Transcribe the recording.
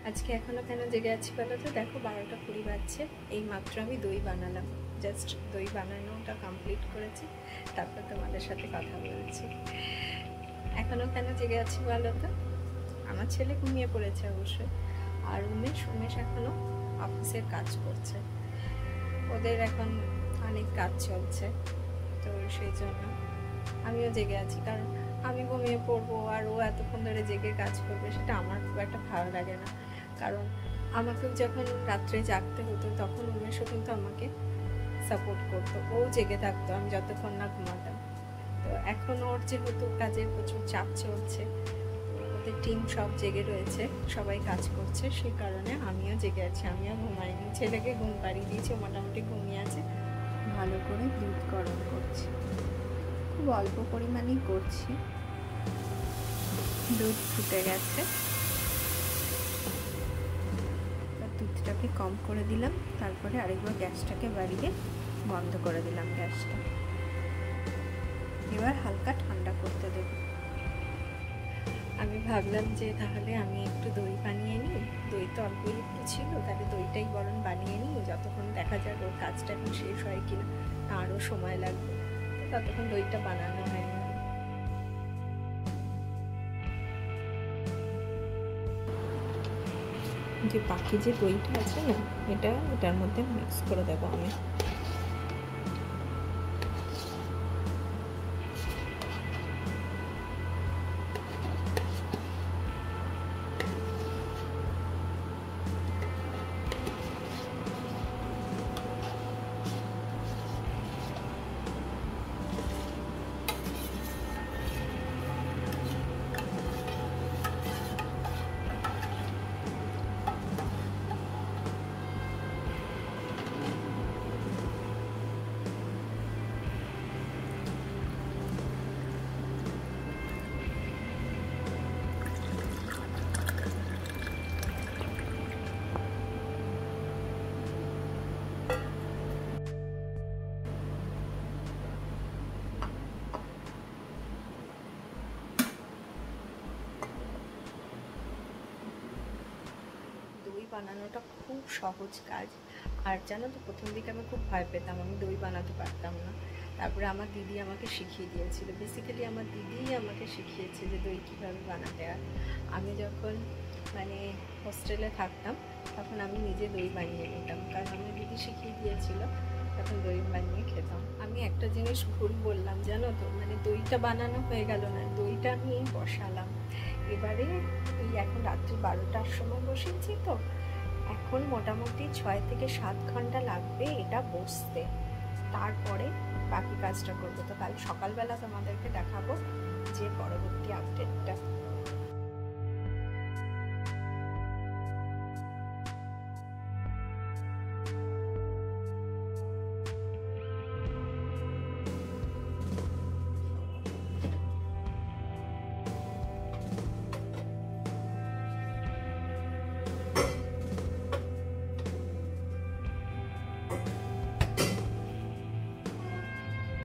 আজকে এখনো কেন জেগে আছি বলো তো? দেখো 12টা 20 বাজছে, এই মাত্র আমি দই বানালাম। জাস্ট দই বানানোটা কমপ্লিট করেছি, তারপর তোমাদের সাথে কথা বলছি। এখনো কেন জেগে আছি বলো তো? আমার ছেলে ঘুমিয়ে পড়েছে অবশ্যই, আর উমেশ এখনো অফিসের কাজ করছে। ওদের এখন অনেক কাজ চলছে, তো সেই জন্য আমিও জেগে আছি। কারণ আমি ঘুমিয়ে পড়বো আর ও এতক্ষণ ধরে জেগে কাজ করবে, সেটা আমার খুব একটা ভালো লাগে না। কারণ আমাকেও যখন রাত্রে জাগতে হতো তখন উমেশও কিন্তু আমাকে সাপোর্ট করতো, ও জেগে থাকতো আমি যতক্ষণ না ঘুমাতাম। তো এখন ওর যেহেতু কাজের প্রচুর চাপ চলছে, ওদের টিম সব জেগে রয়েছে, সবাই কাজ করছে, সেই কারণে আমিও জেগে আছি, আমিও ঘুমাইনি। ছেলেকে ঘুম পাড়িয়ে দিয়েছি, মোটামুটি ঘুমিয়ে আছে। ভালো করে দুধ গরম করছি, খুব অল্প পরিমাণেই করছি। দুধ ফুটে গেছে, দুধটাকে কম করে দিলাম, তারপরে আরেকবার গ্যাসটাকে বাড়িয়ে বন্ধ করে দিলাম গ্যাসটা। এবার হালকা ঠান্ডা করতে দেব। আমি ভাবলাম যে তাহলে আমি একটু দই বানিয়ে নিই, দই তো অল্পই একটু ছিল, তাহলে দইটাই বরং বানিয়ে নিই, যতক্ষণ দেখা যাক ওর কাজটা এখন শেষ হয় কিনা, আরও সময় লাগবে, ততক্ষণ দইটা বানানো হয় না। যে বাকি যে দইটা আছে না, এটার মধ্যে মিক্স করে দেবো আমি। বানানোটা খুব সহজ কাজ। আর জানো তো, প্রথম দিকে আমি খুব ভয় পেতাম, আমি দই বানাতে পারতাম না। তারপরে আমার দিদি আমাকে শিখিয়ে দিয়েছিল, বেসিক্যালি আমার দিদিই আমাকে শিখিয়েছে যে দই কীভাবে বানাতে হয়। আমি যখন মানে হোস্টেলে থাকতাম তখন আমি নিজে দই বানিয়ে নিতাম, কারণ আমার দিদি শিখিয়ে দিয়েছিল, তখন দই বানিয়ে খেতাম। আমি একটা জিনিস ভুল বললাম জানো তো, মানে দইটা বানানো হয়ে গেল না, দইটা আমি বসালাম। এবারে এই এখন রাত্রি 12টার সময় বসেছি, তো এখন মোটামুটি 6 থেকে 7 ঘন্টা লাগবে এটা বসতে, তারপরে বাকি কাজটা করবো। তো কাল সকালবেলা তোমাদেরকে দেখাবো যে পরবর্তী আপডেটটা।